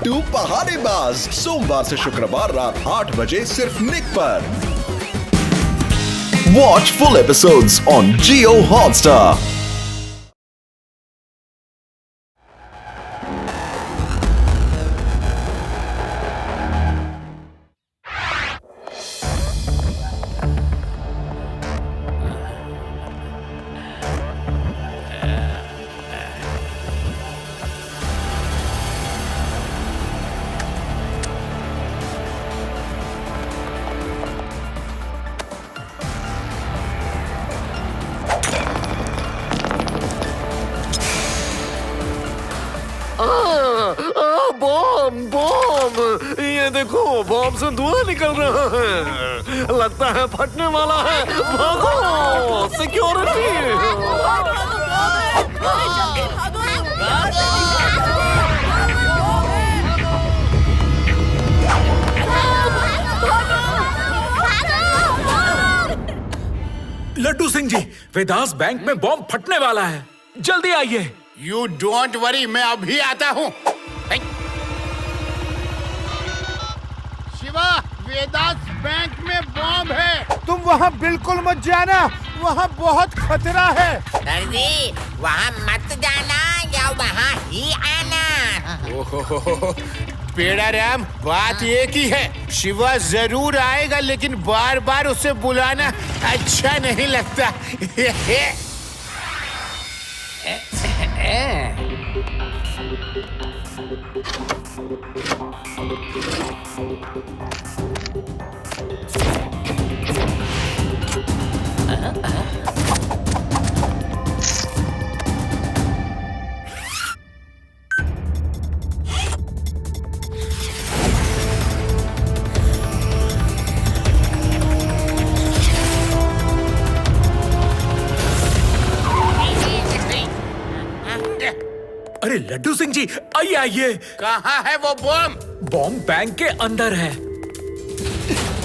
लट्टू पहाड़ेबाज, सोमवार से शुक्रवार रात 8 बजे सिर्फ निक पर। Watch full episodes on Jio Hotstar. Bomb bomb, ये देखो बॉम्ब से धुआं निकल रहा है, लगता है फटने वाला है। भागो सिक्योरिटी। लड्डू सिंह जी, वेदास बैंक में बॉम्ब फटने वाला है, जल्दी आइए। You don't worry, मैं अभी आता हूँ। शिवा, वेदास बैंक में बॉम्ब है, तुम वहाँ बिल्कुल मत जाना, वहाँ बहुत खतरा है। दर्जी, वहाँ मत जाना या वहाँ ही आना। ओहो, पेड़ा राम, बात एक ही है, शिवा जरूर आएगा, लेकिन बार बार उसे बुलाना अच्छा नहीं लगता। अरे लड्डू सिंह जी, आइए आइए। कहाँ है वो बॉम्ब? बॉम्ब बैंक के अंदर है।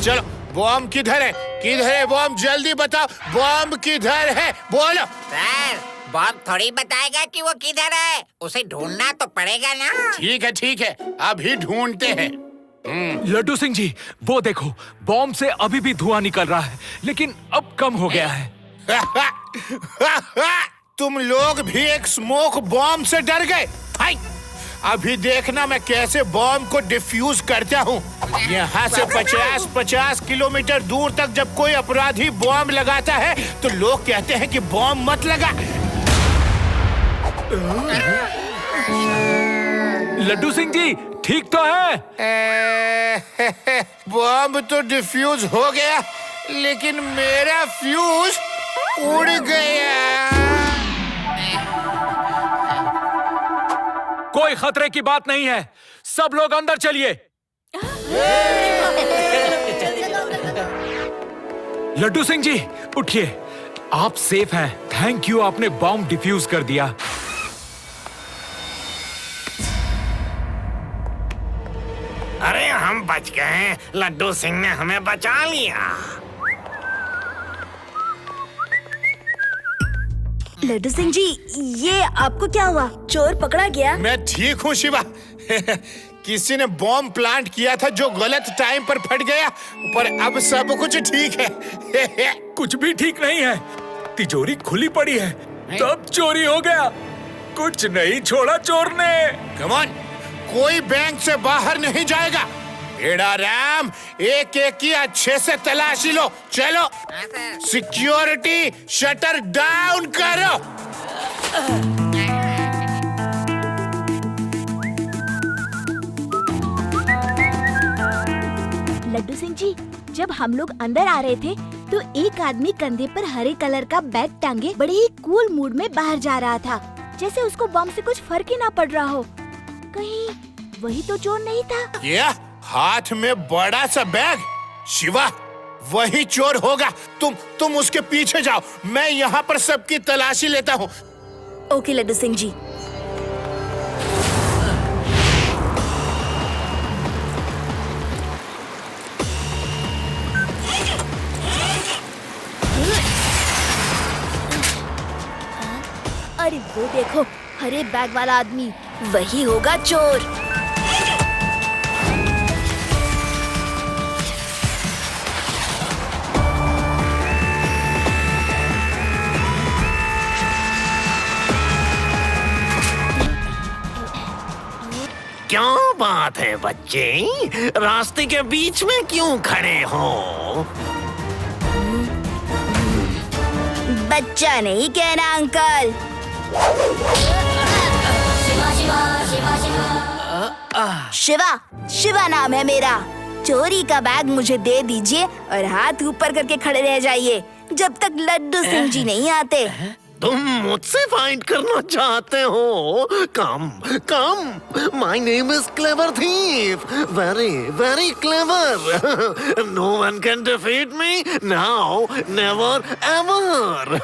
चलो, बॉम्ब किधर है? किधर है बॉम्ब? जल्दी बताओ, बॉम्ब किधर है? बोलो। सर, बॉम्ब थोड़ी बताएगा कि वो किधर है, उसे ढूंढना तो पड़ेगा ना। ठीक है, अभी ढूंढते हैं। लड्डू सिंह जी, वो देखो, बॉम्ब से अभी भी धुआं निकल रहा है, लेकिन अब कम हो गया है। तुम लोग भी एक स्मोक बॉम्ब से डर गए? हाय, अभी देखना मैं कैसे बॉम्ब को डिफ्यूज करता हूँ। यहाँ से 50 किलोमीटर दूर तक जब कोई अपराधी बॉम्ब लगाता है तो लोग कहते हैं कि बॉम्ब मत लगा। लड्डू सिंह जी, ठीक तो है? बॉम्ब तो डिफ्यूज हो गया, लेकिन मेरा फ्यूज उड़ गया। कोई खतरे की बात नहीं है, सब लोग अंदर चलिए। लड्डू सिंह जी, उठिए, आप सेफ हैं। थैंक यू, आपने बॉम्ब डिफ्यूज कर दिया। अरे हम बच गए, लड्डू सिंह ने हमें बचा लिया। लड्डू सिंह जी, ये आपको क्या हुआ? चोर पकड़ा गया? मैं ठीक हूँ शिवा। किसी ने बॉम्ब प्लांट किया था जो गलत टाइम पर फट गया, पर अब सब कुछ ठीक है। कुछ भी ठीक नहीं है, तिजोरी खुली पड़ी है, तब चोरी हो गया। कुछ नहीं छोड़ा चोर ने। कम ऑन, कोई बैंक से बाहर नहीं जाएगा। पेड़ा राम, एक एक की अच्छे से तलाशी लो। चलो, सिक्योरिटी शटर डाउन करो। लड्डू सिंह जी, जब हम लोग अंदर आ रहे थे तो एक आदमी कंधे पर हरे कलर का बैग टांगे बड़े ही कूल मूड में बाहर जा रहा था, जैसे उसको बम से कुछ फर्क ही ना पड़ रहा हो। कहीं वही तो चोर नहीं था? ये हाथ में बड़ा सा बैग, शिवा वही चोर होगा। तुम उसके पीछे जाओ, मैं यहाँ पर सबकी तलाशी लेता हूँ। ओके लड्डू सिंह जी। अरे वो देखो, हरे बैग वाला आदमी, वही होगा चोर। क्या बात है बच्चे, रास्ते के बीच में क्यों खड़े हो? बच्चा नहीं कहना अंकल। शिवा, शिवा नाम है मेरा। चोरी का बैग मुझे दे दीजिए और हाथ ऊपर करके खड़े रह जाइए जब तक लड्डू सिंह जी नहीं आते। तुम मुझसे फाइट करना चाहते हो? Come come, my name is clever thief, very very clever. No one can defeat me now, never ever.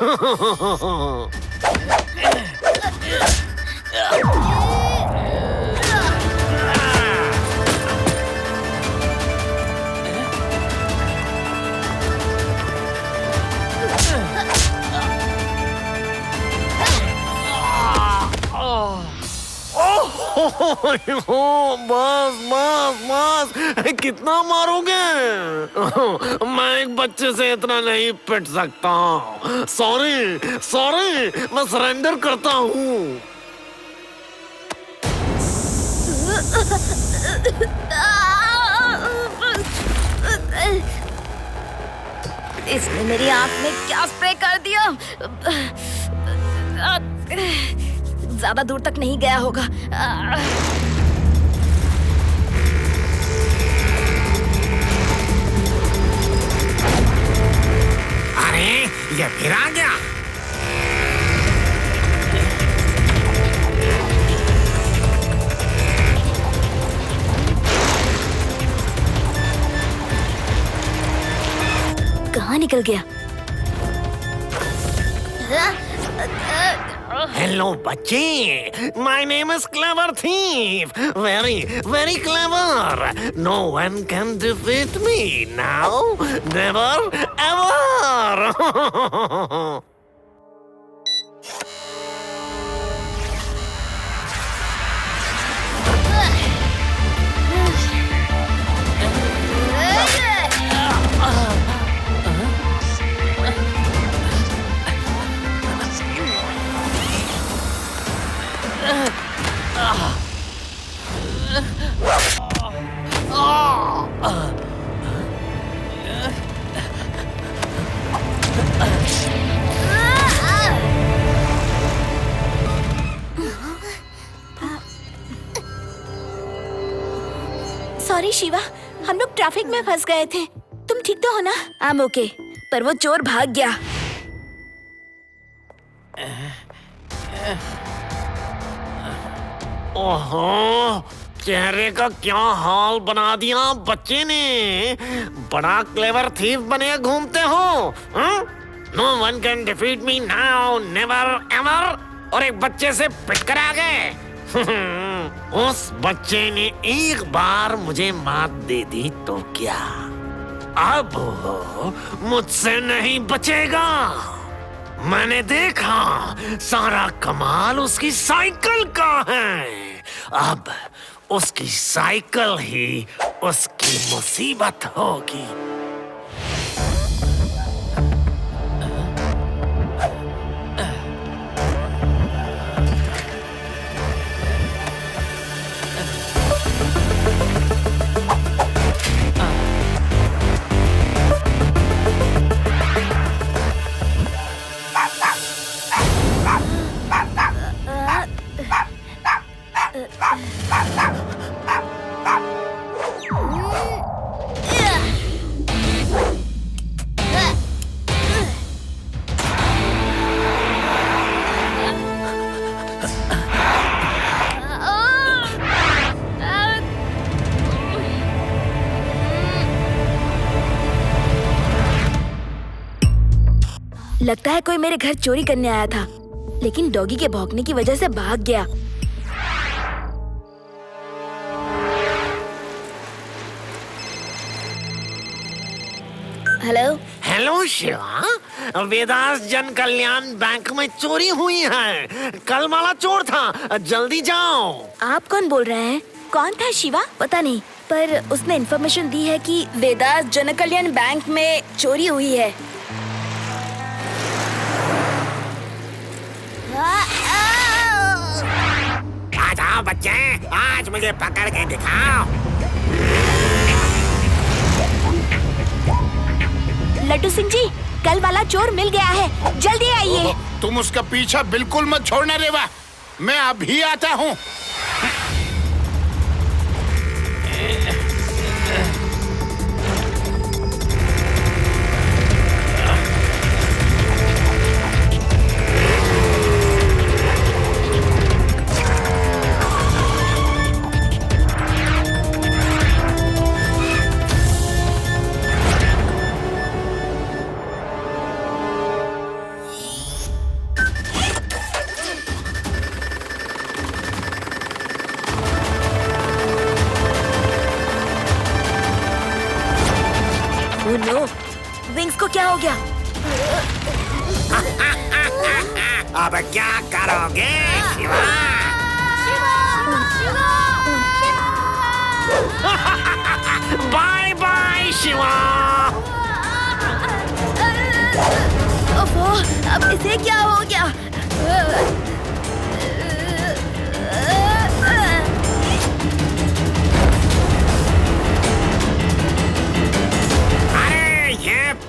बस बस बस, कितना मारोगे? मैं एक बच्चे से इतना नहीं पिट सकता। सॉरी सॉरी, मैं सरेंडर करता हूँ। इसने मेरी आंख में क्या स्प्रे कर दिया? ज्यादा दूर तक नहीं गया होगा। अरे ये फिर आ गया। कहाँ निकल गया? हेलो बच्चे, my name is clever thief, very very clever. No one can defeat me now, never ever. Sorry Shiva, हम लोग ट्रैफिक में फंस गए थे। तुम ठीक तो हो ना? I'm okay, पर वो चोर भाग गया। ओहो, चेहरे का क्या हाल बना दिया बच्चे ने। बड़ा क्लेवर थीफ बने घूमते हो। No one can defeat me now, never ever. और एक बच्चे से पिट कर आ गए। उस बच्चे ने एक बार मुझे मात दे दी तो क्या, अब मुझसे नहीं बचेगा। मैंने देखा सारा कमाल उसकी साइकिल का है। अब उसकी साइकिल ही उसकी मुसीबत होगी। लगता है कोई मेरे घर चोरी करने आया था, लेकिन डॉगी के भौंकने की वजह से भाग गया। हेलो हेलो शिवा, वेदास जन कल्याण बैंक में चोरी हुई है। कल वाला चोर था, जल्दी जाओ। आप कौन बोल रहे हैं? कौन था शिवा? पता नहीं, पर उसने इन्फॉर्मेशन दी है कि वेदास जन कल्याण बैंक में चोरी हुई है। आ आओ बच्चे, आज मुझे पकड़ के दिखाओ। लड्डू सिंह जी, कल वाला चोर मिल गया है, जल्दी आइए। तुम उसका पीछा बिल्कुल मत छोड़ना रेवा, मैं अभी आता हूँ। नो, विंग्स को क्या हो गया? अब क्या करोगे शिवा? Bye bye Shiva. ओफो, अब इसे क्या हो गया?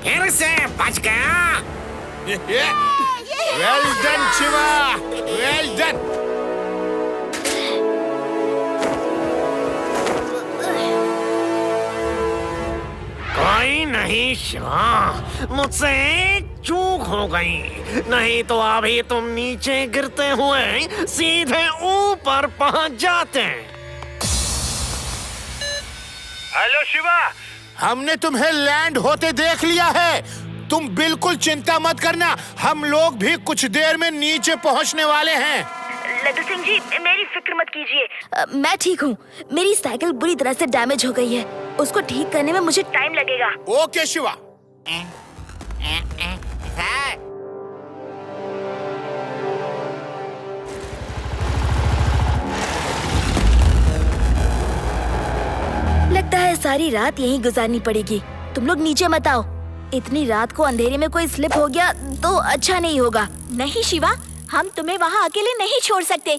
फिर से बच गया। Well done Shiva, well done. कोई नहीं शिवा, मुझसे एक चूक हो गई, नहीं तो अभी तुम नीचे गिरते हुए सीधे ऊपर पहुंच जाते। हेलो शिवा, हमने तुम्हें लैंड होते देख लिया है। तुम बिल्कुल चिंता मत करना, हम लोग भी कुछ देर में नीचे पहुंचने वाले हैं। लड्डू सिंह जी, मेरी फिक्र मत कीजिए, मैं ठीक हूँ। मेरी साइकिल बुरी तरह से डैमेज हो गई है, उसको ठीक करने में मुझे टाइम लगेगा। ओके शिवा। सर, लगता है सारी रात यहीं गुजारनी पड़ेगी। तुम लोग नीचे मत आओ, इतनी रात को अंधेरे में कोई स्लिप हो गया तो अच्छा नहीं होगा। नहीं शिवा, हम तुम्हें वहाँ अकेले नहीं छोड़ सकते।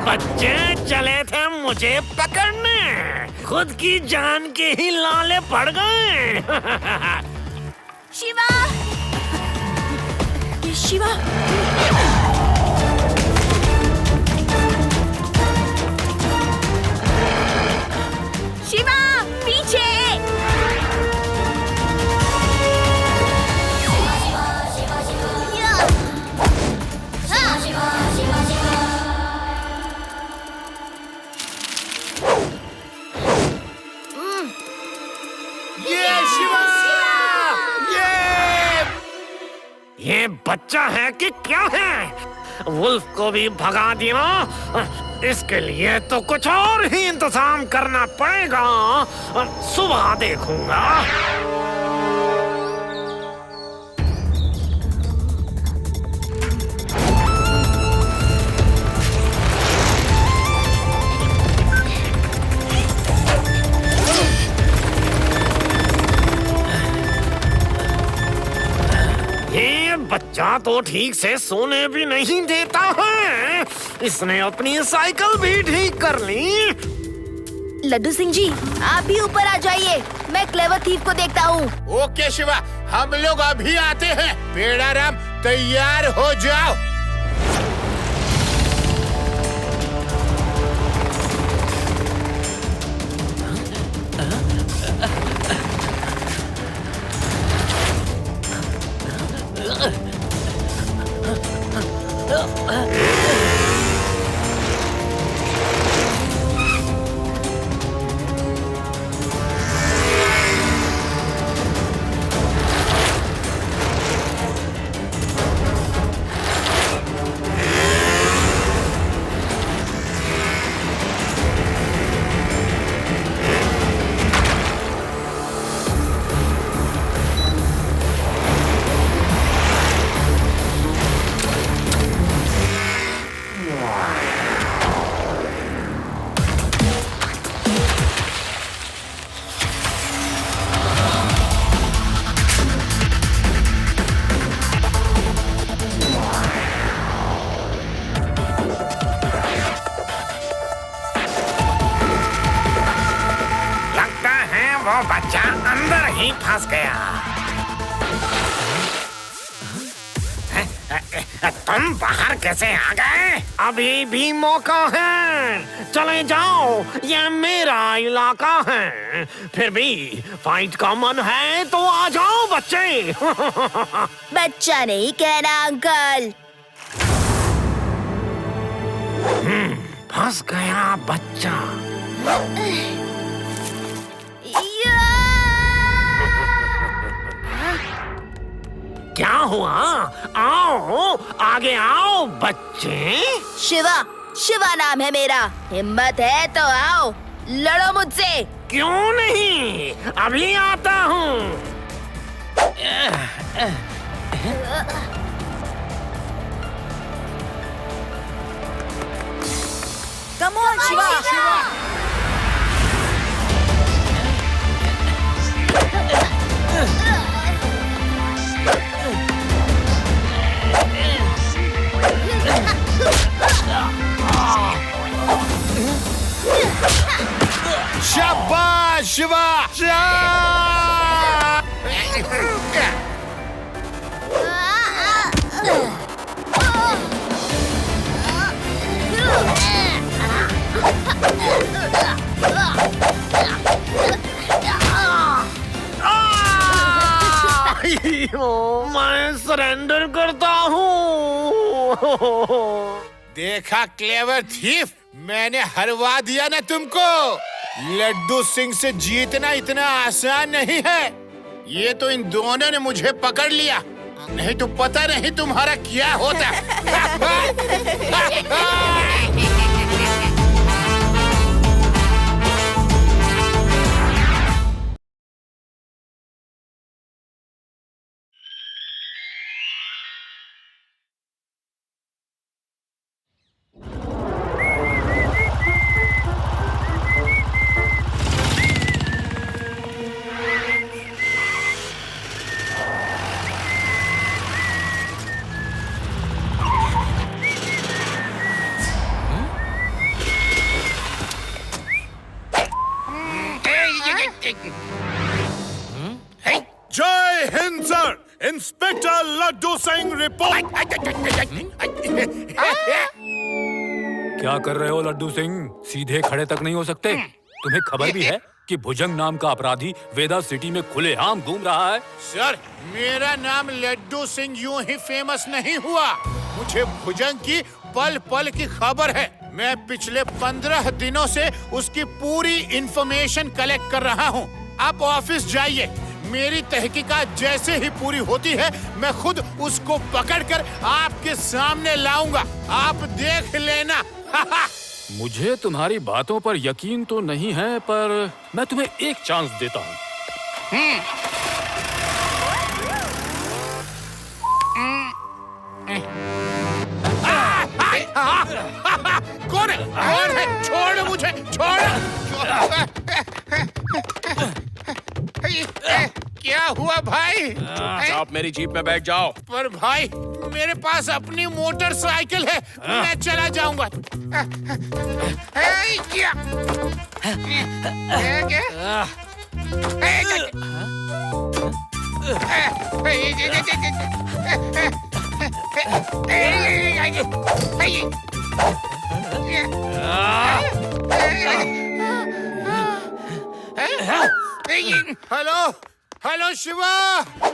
बच्चे चले थे मुझे पकड़ने, खुद की जान के ही लाले पड़ गए। शिवा, शिवा, शिवा, पीछे। ये बच्चा है कि क्या है? वुल्फ को भी भगा दिया, इसके लिए तो कुछ और ही इंतजाम करना पड़ेगा। सुबह देखूंगा। बच्चा तो ठीक से सोने भी नहीं देता है, इसने अपनी साइकिल भी ठीक कर ली। लड्डू सिंह जी, आप भी ऊपर आ जाइए, मैं क्लेवर थीफ को देखता हूँ। ओके शिवा, हम लोग अभी आते हैं। पेड़ाराम, तैयार हो जाओ। लगता है वो बच्चा अंदर ही फंस गया। तुम बाहर कैसे आ गए? अभी भी मौका है, चले जाओ, ये मेरा इलाका है। फिर भी फाइट का मन है तो आ जाओ बच्चे। बच्चा नहीं कहना अंकल। फंस गया बच्चा। क्या हुआ? आओ, आगे आओ बच्चे। शिवा, शिवा नाम है मेरा। हिम्मत है तो आओ, लड़ो मुझसे। क्यों नहीं, अभी आता हूँ। Come on Shiva. शाबाश शिवा। मैं सरेंडर करता हूँ। देखा क्लेवर थीफ, मैंने हरवा दिया ना तुमको। लड्डू सिंह से जीतना इतना आसान नहीं है। ये तो इन दोनों ने मुझे पकड़ लिया, नहीं तो पता नहीं तुम्हारा क्या होता। जय हिंद sir, inspector Laddu Singh report. क्या कर रहे हो लड्डू सिंह? सीधे खड़े तक नहीं हो सकते? तुम्हें खबर भी है कि भुजंग नाम का अपराधी वेदा सिटी में खुलेआम घूम रहा है? सर, मेरा नाम लड्डू सिंह यूं ही फेमस नहीं हुआ। मुझे भुजंग की पल पल की खबर है। मैं पिछले 15 दिनों से उसकी पूरी इंफॉर्मेशन कलेक्ट कर रहा हूँ। आप ऑफिस जाइए, मेरी तहकीकात जैसे ही पूरी होती है मैं खुद उसको पकड़कर आपके सामने लाऊंगा। आप देख लेना। मुझे तुम्हारी बातों पर यकीन तो नहीं है, पर मैं तुम्हें एक चांस देता हूँ। कौन है? कौन है? छोड़ मुझे, छोड़। क्या हुआ भाई? आप मेरी जीप में बैठ जाओ। पर भाई, मेरे पास अपनी मोटरसाइकिल है, मैं चला जाऊंगा। क्या? हेलो, हेलो शिवा,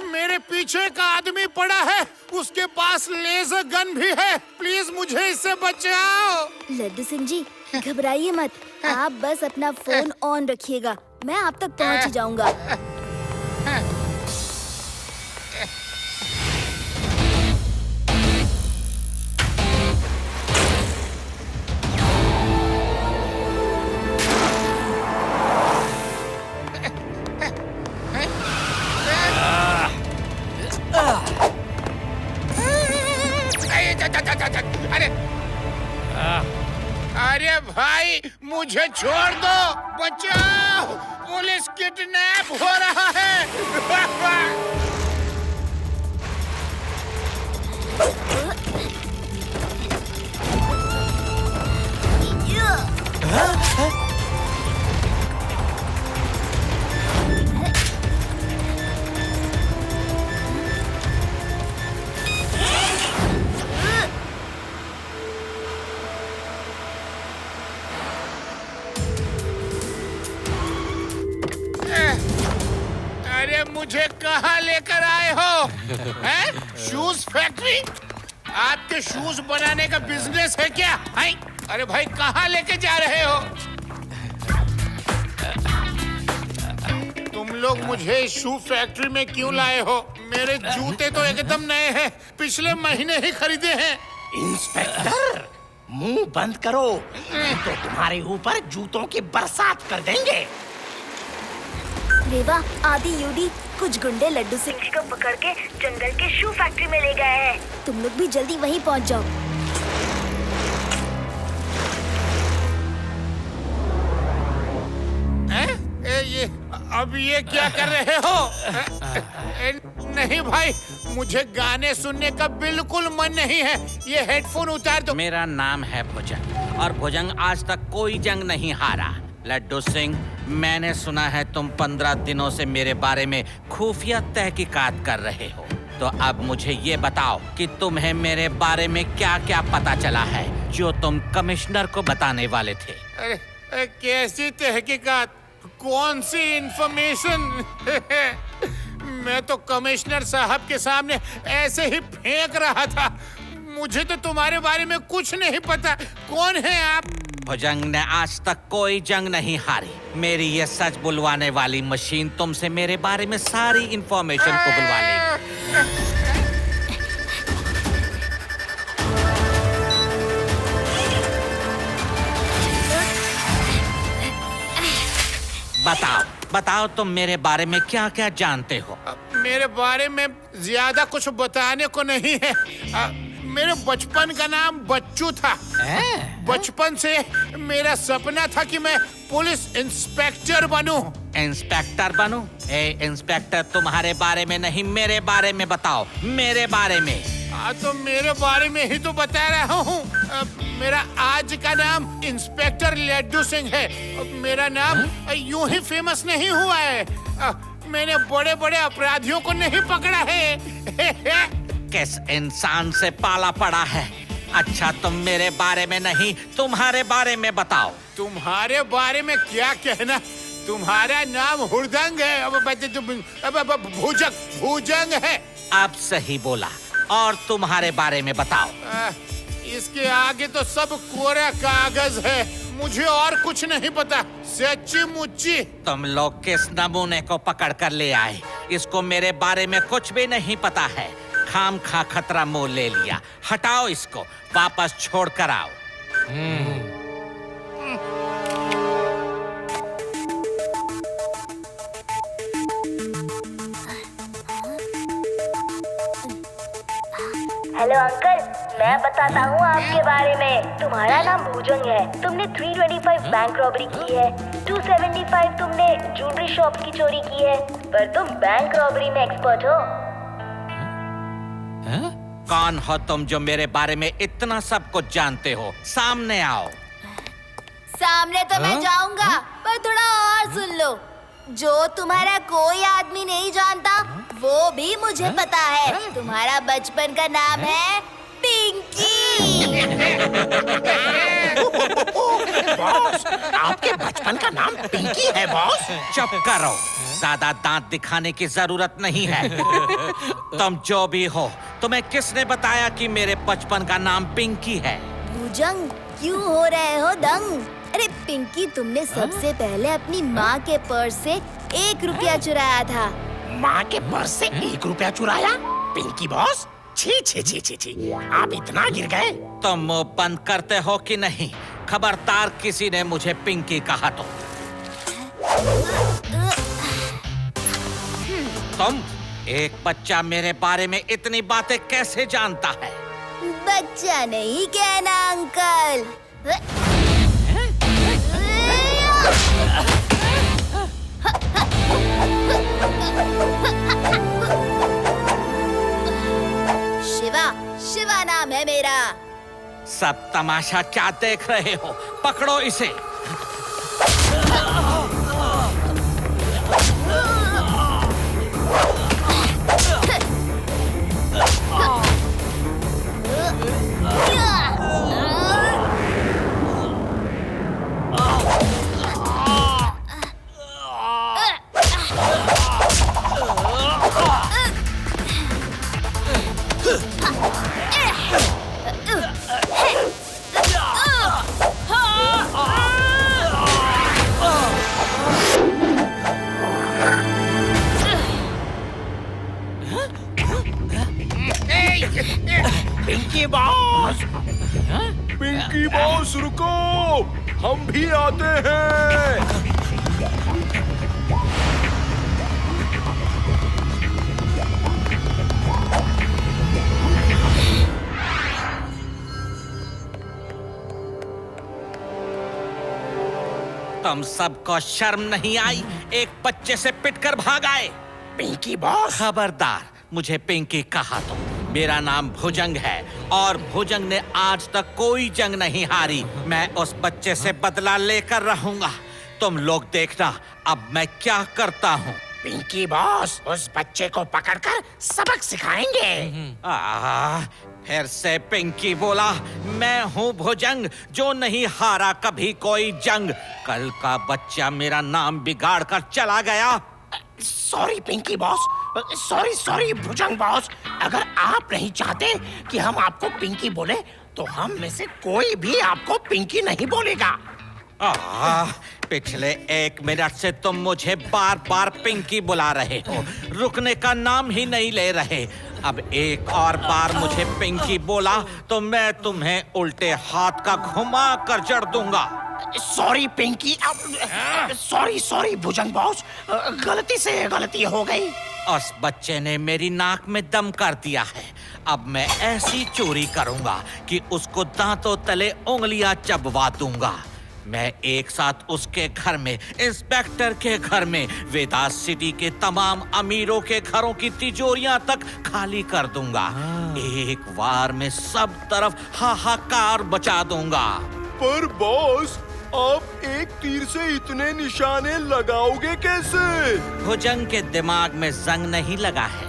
मेरे पीछे एक आदमी पड़ा है, उसके पास लेजर गन भी है। प्लीज मुझे इससे बचाओ। लड्डू सिंह जी घबराइए मत, आप बस अपना फोन ऑन रखिएगा, मैं आप तक पहुंच ही जाऊंगा। अरे अरे भाई मुझे छोड़ दो, बचाओ, पुलिस किडनैप हो रहा है। अरे मुझे कहाँ लेकर आए हो? हैं? Shoes factory? आपके शूज बनाने का बिजनेस है क्या? हैं? अरे भाई कहाँ लेके जा रहे हो? तुम लोग मुझे शू फैक्ट्री में क्यों लाए हो? मेरे जूते तो एकदम नए हैं, पिछले महीने ही खरीदे हैं। इंस्पेक्टर, मुंह बंद करो, तो तुम्हारे ऊपर जूतों की बरसात कर देंगे। रेवा, आदि, यूडी, कुछ गुंडे लड्डू सिंह को पकड़ के जंगल के शू फैक्ट्री में ले गए हैं। तुम लोग भी जल्दी वहीं पहुंच जाओ। अब ये क्या कर रहे हो? नहीं भाई, मुझे गाने सुनने का बिल्कुल मन नहीं है, ये हेडफोन उतार दो। मेरा नाम है भुजंग और भुजंग आज तक कोई जंग नहीं हारा। लड्डू सिंह, मैंने सुना है तुम 15 दिनों से मेरे बारे में खुफिया तहकीकात कर रहे हो, तो अब मुझे ये बताओ कि तुम्हें मेरे बारे में क्या क्या पता चला है जो तुम कमिश्नर को बताने वाले थे। कैसी तहकीकात? कौन सी इंफॉर्मेशन? मैं तो कमिश्नर साहब के सामने ऐसे ही फेंक रहा था। मुझे तो तुम्हारे बारे में कुछ नहीं पता। कौन है आप? भुजंग ने आज तक कोई जंग नहीं हारी। मेरी ये सच बुलवाने वाली मशीन तुमसे मेरे बारे में सारी इंफॉर्मेशन को बुलवा लेगी। बताओ बताओ, तुम मेरे बारे में क्या क्या जानते हो? मेरे बारे में ज्यादा कुछ बताने को नहीं है। मेरे बचपन का नाम बच्चू था। बचपन से मेरा सपना था कि मैं पुलिस इंस्पेक्टर बनूं। इंस्पेक्टर बनूं? इंस्पेक्टर तुम्हारे बारे में नहीं, मेरे बारे में बताओ, मेरे बारे में। तो मेरे बारे में ही तो बता रहा हूँ। मेरा आज का नाम इंस्पेक्टर लड्डू सिंह है। मेरा नाम यूं ही फेमस नहीं हुआ है। मैंने बड़े बड़े अपराधियों को नहीं पकड़ा है। किस इंसान से पाला पड़ा है? अच्छा, तुम मेरे बारे में नहीं, तुम्हारे बारे में बताओ। तुम्हारे बारे में क्या कहना? तुम्हारा नाम हुड़दंग है। अब भुजंग है। आप सही बोला। और तुम्हारे बारे में बताओ। इसके आगे तो सब कोरा कागज है। मुझे और कुछ नहीं पता, सच्ची मुच्ची। तुम लोग किस नमूने को पकड़ कर ले आए? इसको मेरे बारे में कुछ भी नहीं पता है। खाम खा खतरा मोल ले लिया। हटाओ इसको, वापस छोड़ कर आओ। हेलो अंकल, मैं बताता हूँ आपके बारे में। तुम्हारा नाम भुजंग है। तुमने 325 बैंक रॉबरी की है। 275 तुमने ज्वेलरी शॉप की चोरी की है। पर तुम बैंक रॉबरी में एक्सपर्ट हो। कौन हो तुम जो मेरे बारे में इतना सब कुछ जानते हो? सामने आओ। सामने तो मैं जाऊंगा, पर थोड़ा और सुन लो। जो तुम्हारा कोई आदमी नहीं जानता वो भी मुझे पता है। तुम्हारा बचपन का नाम है पिंकी। बॉस, आपके बचपन का नाम पिंकी है बॉस? चुप करो, ज्यादा दांत दिखाने की जरूरत नहीं है। तुम जो भी हो, तुम्हें किसने बताया कि मेरे बचपन का नाम पिंकी है? भुजंग, क्यों हो रहे हो दंग? अरे पिंकी, तुमने सबसे पहले अपनी माँ के पर्स से 1 रुपया चुराया था। माँ के पर्स से 1 रुपया चुराया? पिंकी बॉस, छी छी छी छी छी, आप इतना गिर गए? तुम मुंह बंद करते हो कि नहीं? खबरदार किसी ने मुझे पिंकी कहा तो। तुम, एक बच्चा मेरे बारे में इतनी बातें कैसे जानता है? बच्चा नहीं कहना अंकल। शिवा, शिवा नाम है मेरा। सब तमाशा क्या देख रहे हो? पकड़ो इसे। पिंकी बॉस! पिंकी बॉस रुको, हम भी आते हैं। तुम सबको शर्म नहीं आई? एक बच्चे से पिटकर भाग आए। पिंकी बॉस! खबरदार मुझे पिंकी कहा तो। मेरा नाम भुजंग है और भुजंग ने आज तक कोई जंग नहीं हारी। मैं उस बच्चे से बदला लेकर रहूंगा। तुम लोग देखना अब मैं क्या करता हूँ। पिंकी बॉस, उस बच्चे को पकड़कर सबक सिखाएंगे। फिर से पिंकी बोला। मैं हूँ भुजंग, जो नहीं हारा कभी कोई जंग। कल का बच्चा मेरा नाम बिगाड़ कर चला गया। सॉरी पिंकी बॉस, सॉरी भुजंग बॉस। अगर आप नहीं चाहते कि हम आपको पिंकी बोले तो हम में से कोई भी आपको पिंकी नहीं बोलेगा। पिछले 1 मिनट से तुम मुझे बार बार पिंकी बुला रहे हो, रुकने का नाम ही नहीं ले रहे। अब एक और बार मुझे पिंकी बोला तो मैं तुम्हें उल्टे हाथ का घुमा कर जड़ दूंगा। सॉरी पिंकी, सॉरी भुजंग बॉस, गलती हो गई। उस बच्चे ने मेरी नाक में दम कर दिया है। अब मैं ऐसी चोरी करूंगा कि उसको दांतों तले उंगलियां चबवा दूंगा। मैं एक साथ उसके घर में, इंस्पेक्टर के घर में, वेदास सिटी के तमाम अमीरों के घरों की तिजोरियां तक खाली कर दूंगा। एक बार में सब तरफ हाहाकार बचा दूंगा। पर बॉस, आप एक तीर से इतने निशाने लगाओगे कैसे? भुजंग के दिमाग में जंग नहीं लगा है।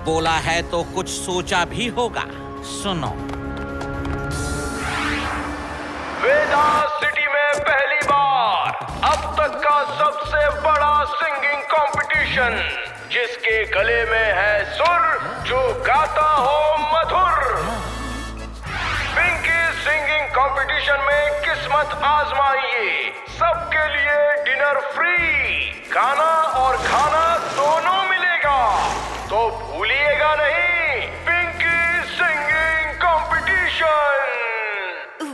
बोला है तो कुछ सोचा भी होगा। सुनो। वेदास सिटी में पहली बार अब तक का सबसे बड़ा सिंगिंग कंपटीशन, जिसके गले में है सुर, जो गाता हो मधुर। पिंकी सिंगिंग कंपटीशन में किस्मत आजमाइए। सबके लिए डिनर फ्री, गाना और खाना दोनों मिलेगा। तो भूलिएगा नहीं, पिंकी सिंगिंग कंपटीशन।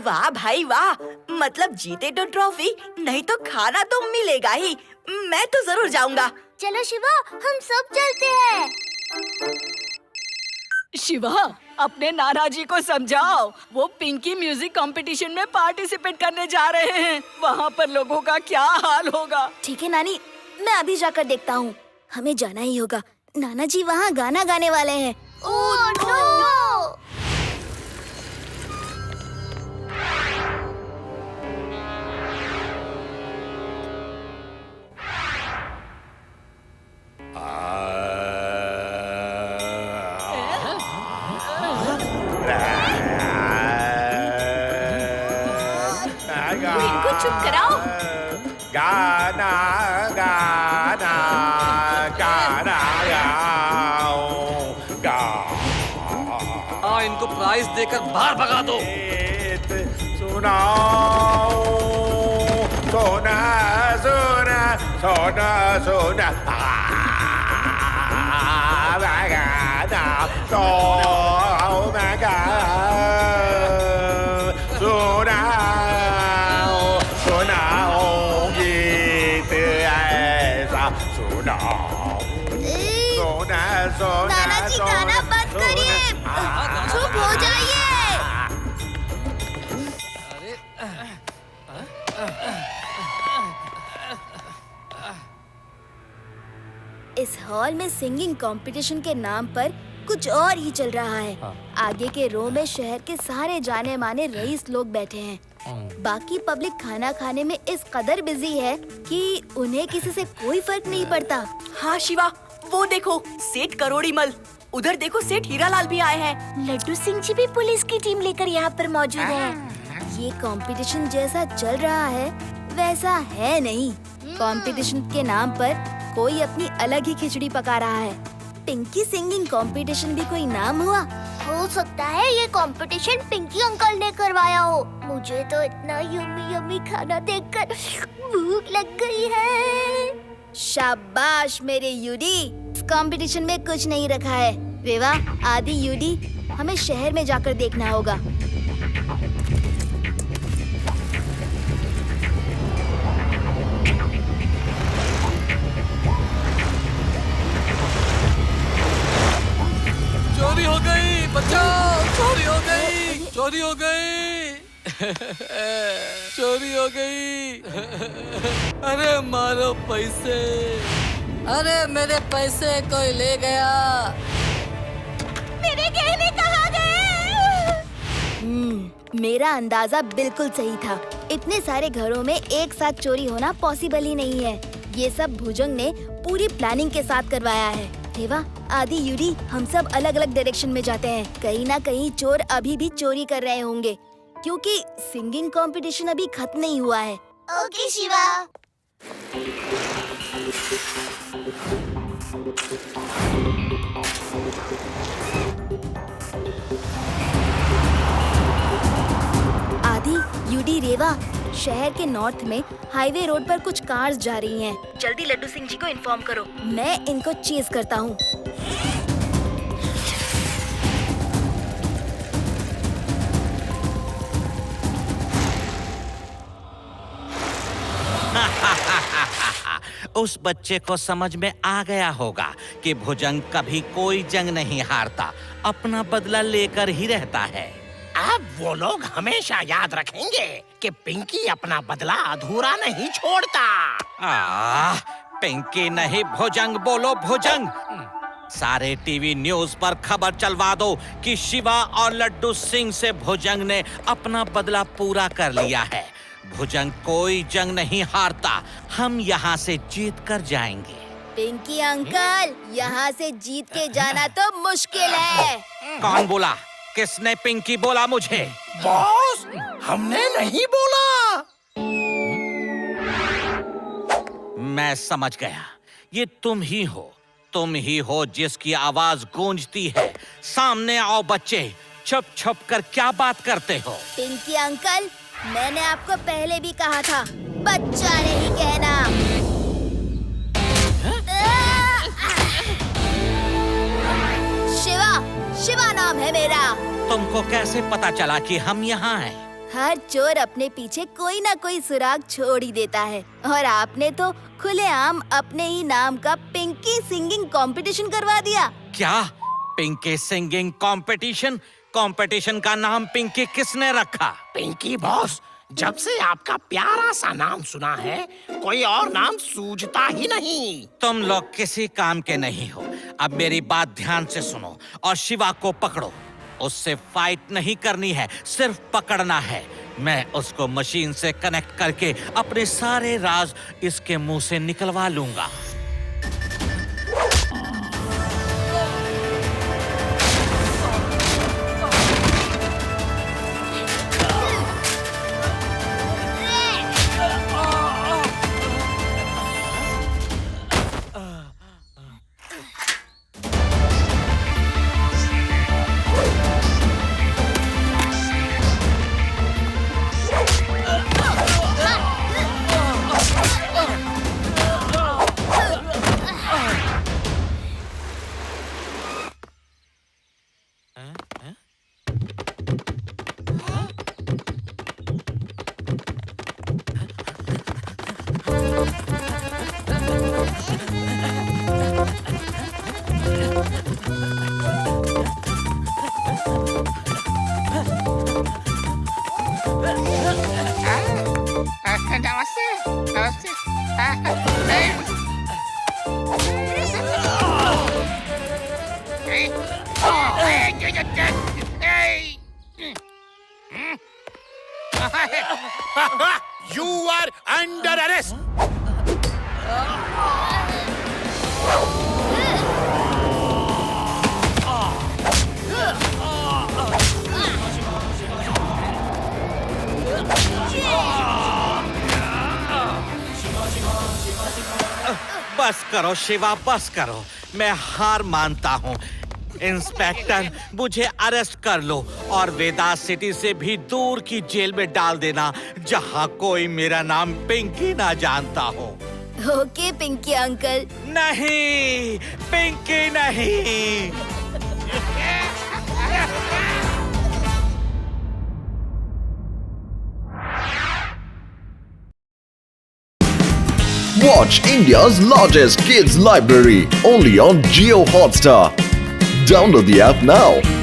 वाह भाई वाह, मतलब जीते तो ट्रॉफी, नहीं तो खाना तो मिलेगा ही। मैं तो जरूर जाऊंगा। चलो शिवा, हम सब चलते हैं। शिवा, अपने नाना जी को समझाओ, वो पिंकी म्यूजिक कंपटीशन में पार्टिसिपेट करने जा रहे हैं। वहाँ पर लोगों का क्या हाल होगा। ठीक है नानी, मैं अभी जाकर देखता हूँ। हमें जाना ही होगा। नाना जी वहाँ गाना गाने वाले हैं। Oh no! इनको चुप कराओ। गाना गाना गाना गाओ गा इनको प्राइज देकर बाहर भगा दो। सुनाओ सोना सोना सोना सोना सुनाओ गीत ऐसा सुनाओ सोना सोना। नाना जी गाना बंद करिए, चुप हो जाइए। इस हॉल में सिंगिंग कंपटीशन के नाम पर कुछ और ही चल रहा है। आगे के रो में शहर के सारे जाने माने रईस लोग बैठे हैं। बाकी पब्लिक खाना खाने में इस कदर बिजी है कि उन्हें किसी से कोई फर्क नहीं पड़ता। हाँ शिवा, वो देखो सेठ करोड़ीमल, उधर देखो सेठ हीरालाल भी आए हैं। लड्डू सिंह जी भी पुलिस की टीम लेकर यहाँ पर मौजूद हैं। ये कंपटीशन जैसा चल रहा है वैसा है नहीं। कंपटीशन के नाम पर कोई अपनी अलग ही खिचड़ी पका रहा है। पिंकी सिंगिंग कंपटीशन भी कोई नाम हुआ? हो सकता है ये कंपटीशन पिंकी अंकल ने करवाया हो। मुझे तो इतना यम्मी यम्मी खाना देखकर भूख लग गई है। शाबाश मेरे यूडी, इस कंपटीशन में कुछ नहीं रखा है। रेवा, आदि, यूडी, हमें शहर में जाकर देखना होगा। चोरी हो गई, बचाओ, चोरी हो गई, चोरी हो गई, चोरी हो गई। अरे मारो पैसे, अरे मेरे पैसे कोई ले गया। मेरे गहने कहाँ गए? मेरा अंदाजा बिल्कुल सही था। इतने सारे घरों में एक साथ चोरी होना पॉसिबल ही नहीं है। ये सब भुजंग ने पूरी प्लानिंग के साथ करवाया है। देवा, आदि, यूडी, हम सब अलग अलग डायरेक्शन में जाते हैं। कहीं ना कहीं चोर अभी भी चोरी कर रहे होंगे, क्योंकि सिंगिंग कंपटीशन अभी खत्म नहीं हुआ है। ओके शिवा। आदि, यूडी, रेवा, शहर के नॉर्थ में हाईवे रोड पर कुछ कार्स जा रही हैं। जल्दी लड्डू सिंह जी को इन्फॉर्म करो। मैं इनको चेज करता हूँ। उस बच्चे को समझ में आ गया होगा कि भुजंग कभी कोई जंग नहीं हारता, अपना बदला लेकर ही रहता है। अब वो लोग हमेशा याद रखेंगे कि पिंकी अपना बदला अधूरा नहीं छोड़ता। पिंकी नहीं, भुजंग बोलो, भुजंग। सारे टीवी न्यूज पर खबर चलवा दो कि शिवा और लड्डू सिंह से भुजंग ने अपना बदला पूरा कर लिया है। भुजंग कोई जंग नहीं हारता, हम यहाँ से जीत कर जाएंगे। पिंकी अंकल, यहाँ से जीत के जाना तो मुश्किल है। कौन बोला? किसने पिंकी बोला मुझे? बॉस, हमने नहीं बोला। मैं समझ गया, ये तुम ही हो जिसकी आवाज गूंजती है। सामने आओ बच्चे, छुप छुप कर क्या बात करते हो? पिंकी अंकल, मैंने आपको पहले भी कहा था, बच्चा नहीं कहना। शिवा नाम है मेरा। तुमको कैसे पता चला कि हम यहाँ हैं? हर चोर अपने पीछे कोई ना कोई सुराग छोड़ ही देता है, और आपने तो खुलेआम अपने ही नाम का पिंकी सिंगिंग कंपटीशन करवा दिया। क्या? Pinky singing competition? कंपटीशन का नाम पिंकी किसने रखा? पिंकी बॉस, जब से आपका प्यारा सा नाम सुना है, कोई और नाम सूझता ही नहीं। तुम लोग किसी काम के नहीं हो। अब मेरी बात ध्यान से सुनो और शिवा को पकड़ो। उससे फाइट नहीं करनी है, सिर्फ पकड़ना है। मैं उसको मशीन से कनेक्ट करके अपने सारे राज इसके मुंह से निकलवा लूंगा। You are under arrest. बस करो शिवा, बस करो। मैं हार मानता हूँ। इंस्पेक्टर, मुझे अरेस्ट कर लो और वेदास सिटी से भी दूर की जेल में डाल देना, जहाँ कोई मेरा नाम पिंकी ना जानता हो। Okay Pinky uncle. नहीं, पिंकी नहीं। Watch India's largest kids library only on Jio Hotstar. Download the app now.